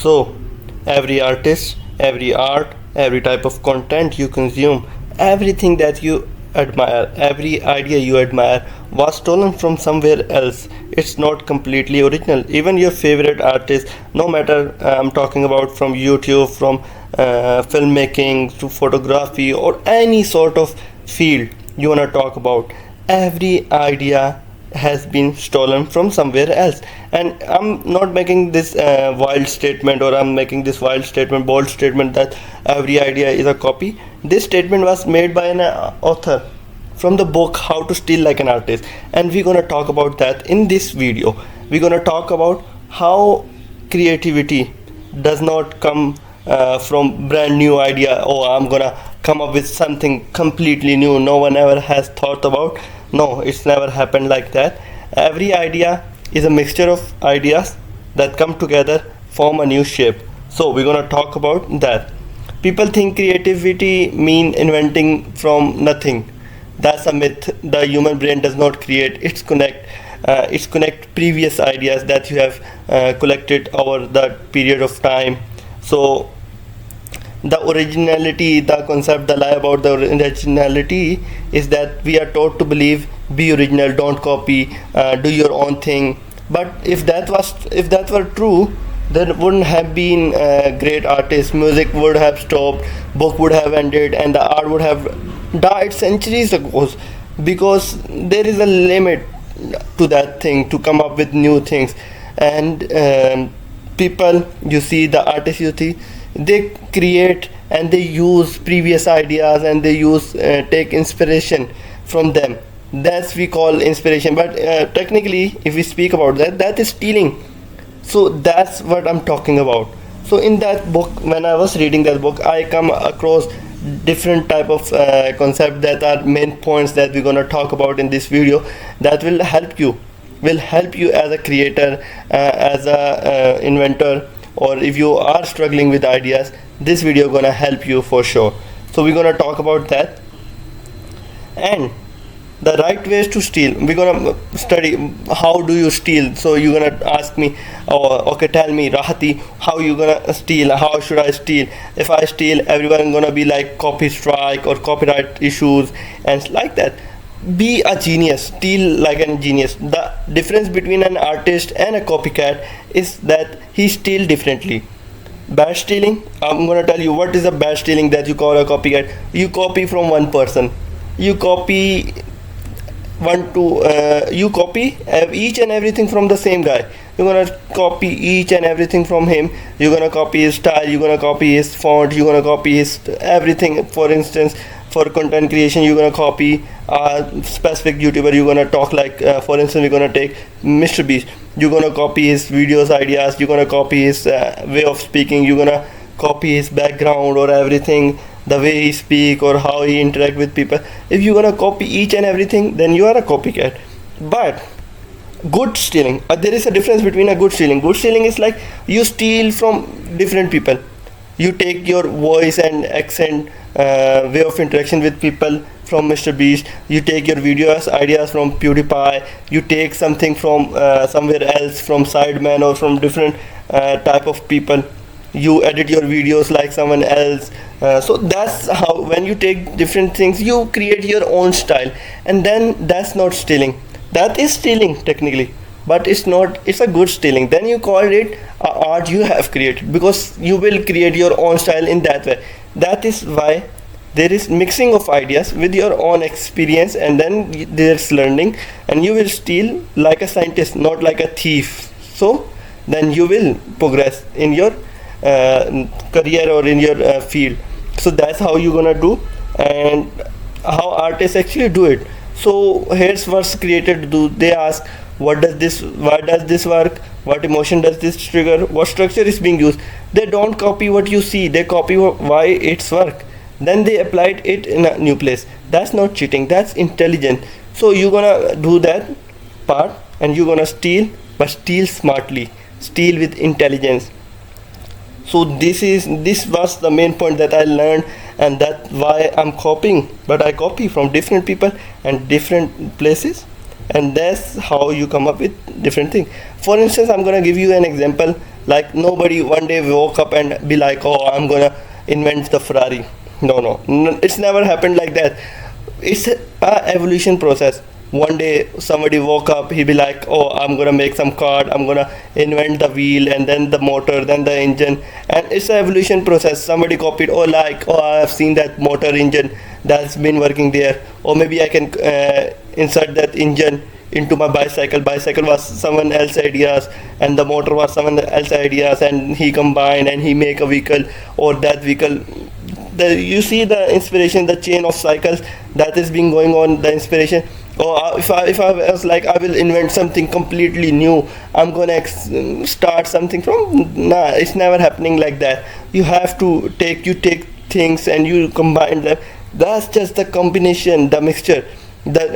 So, every artist, every art, every type of content you consume, everything that you admire, every idea you admire was stolen from somewhere else. It's not completely original. Even your favorite artist, no matter I'm talking about from YouTube, from filmmaking to photography or any sort of field you want to talk about, every idea has been stolen from somewhere else. And I'm not making this wild statement, or I'm making this wild statement, bold statement that every idea is a copy. This statement was made by an author from the book How to Steal Like an Artist, and we're gonna talk about that in this video. We're gonna talk about how creativity does not come from brand new idea. Oh, I'm gonna come up with something completely new no one ever has thought about. No, it's never happened like that. Every idea is a mixture of ideas that come together, form a new shape. So we're gonna talk about that. People think creativity mean inventing from nothing. That's a myth. The human brain does not create. It's connect previous ideas that you have collected over that period of time. So the originality, the concept, the lie about the originality is that we are taught to believe, be original, don't copy, do your own thing. But if that were true, there wouldn't have been great artists. Music would have stopped, book would have ended, and the art would have died centuries ago, because there is a limit to that thing to come up with new things. And people, you see, the artists you see, they create and they use previous ideas, and they use take inspiration from them. That's we call inspiration. But technically, if we speak about that, that is stealing. So that's what I'm talking about. So in that book, when I was reading that book, I come across different type of concept that are main points that we're going to talk about in this video, that will help you as a creator, as a inventor, or if you are struggling with ideas, this video gonna help you for sure. So we're gonna talk about that. And the right ways to steal, we're gonna study how do you steal. So you're gonna ask me, oh, okay, tell me, Rahati, how you gonna steal, how should I steal? If I steal, everyone gonna be like copy strike or copyright issues and like that. Be a genius, steal like a genius. The difference between an artist and a copycat is that he steals differently. Bad stealing, I'm gonna tell you what is a bad stealing that you call a copycat. You copy from one person, you copy each and everything from the same guy. You're gonna copy each and everything from him. You're gonna copy his style, you're gonna copy his font, you're gonna copy his everything. For instance, for content creation, you're gonna copy a specific YouTuber. You're gonna talk like, for instance, we're gonna take Mr. Beast. You're gonna copy his videos, ideas. You're gonna copy his way of speaking. You're gonna copy his background or everything, the way he speak or how he interact with people. If you're gonna copy each and everything, then you are a copycat. But good stealing, there is a difference between a good stealing. Good stealing is like you steal from different people. You take your voice and accent, way of interaction with people from Mr. Beast. You take your videos, ideas from PewDiePie. You take something from somewhere else, from Sideman or from different type of people. You edit your videos like someone else. So that's how, when you take different things, you create your own style, and then that's not stealing. That is stealing technically, but it's not. It's a good stealing. Then you call it art you have created, because you will create your own style in that way. That is why there is mixing of ideas with your own experience, and then there's learning, and you will steal like a scientist, not like a thief. So then you will progress in your career or in your field. So that's how you're gonna do, and how artists actually do it. So here's what's created do. They ask, why does this work, what emotion does this trigger, what structure is being used. They don't copy what you see, they copy why it's work, then they applied it in a new place. That's not cheating, that's intelligent. So you're gonna do that part, and you're gonna steal, but steal smartly, steal with intelligence. So this was the main point that I learned, and that's why I'm copying. But I copy from different people and different places, and that's how you come up with different things. For instance, I'm gonna give you an example Like nobody one day woke up and be like, oh, I'm gonna invent the Ferrari. No, no, it's never happened like that. It's a evolution process. One day somebody woke up, he be like, oh, I'm gonna make some car, I'm gonna invent the wheel and then the motor, then the engine. And it's an evolution process. Somebody copied, oh, like, oh, I have seen that motor engine that's been working there, or maybe I can insert that engine into my bicycle was someone else's ideas, and the motor was someone else's ideas, and he combined and he make a vehicle, or that vehicle. You see the inspiration, the chain of cycles that is being going on, the inspiration. Or if I was like, I will invent something completely new, I'm gonna start something from, nah, it's never happening like that. You have to take things and you combine them. That's just the combination, the mixture. That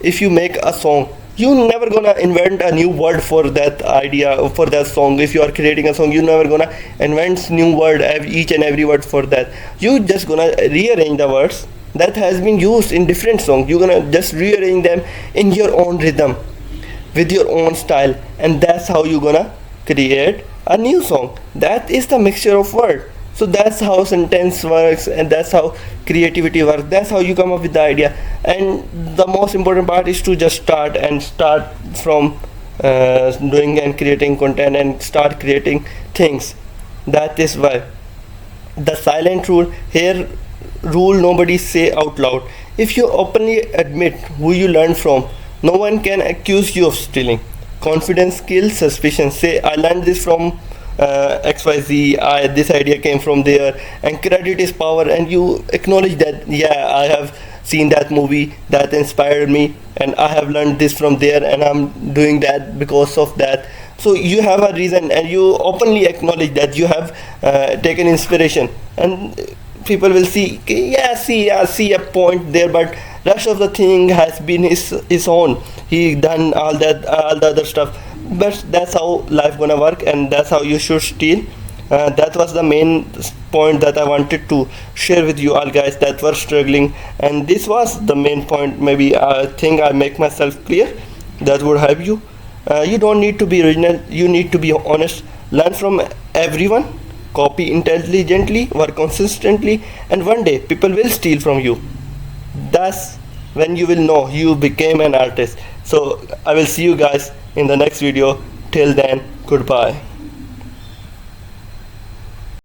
if you make a song, you're never gonna invent a new word for that idea, for that song. If you are creating a song, you're never gonna invent new word, each and every word for that. You just gonna rearrange the words that has been used in different songs. You're gonna just rearrange them in your own rhythm, with your own style, and that's how you're gonna create a new song. That is the mixture of word. So that's how sentence works, and that's how creativity works. That's how you come up with the idea. And the most important part is to just start from doing and creating content, and start creating things. That is why the silent rule here, rule nobody say out loud. If you openly admit who you learned from, no one can accuse you of stealing. Confidence kills suspicion. Say, I learned this from XYZ, this idea came from there, and credit is power. And you acknowledge that, yeah, I have seen that movie that inspired me, and I have learned this from there, and I'm doing that because of that. So you have a reason, and you openly acknowledge that you have taken inspiration, and people will see, yeah, I see a point there, but rest of the thing has been his own. He done all the other stuff. But that's how life gonna work, and that's how you should steal. That was the main point that I wanted to share with you all guys that were struggling, and this was the main point. Maybe I think I make myself clear. That would help you. You don't need to be original, you need to be honest. Learn from everyone, copy intelligently, work consistently, and one day people will steal from you. That's when you will know you became an artist. So I will see you guys in the next video. Till then, goodbye.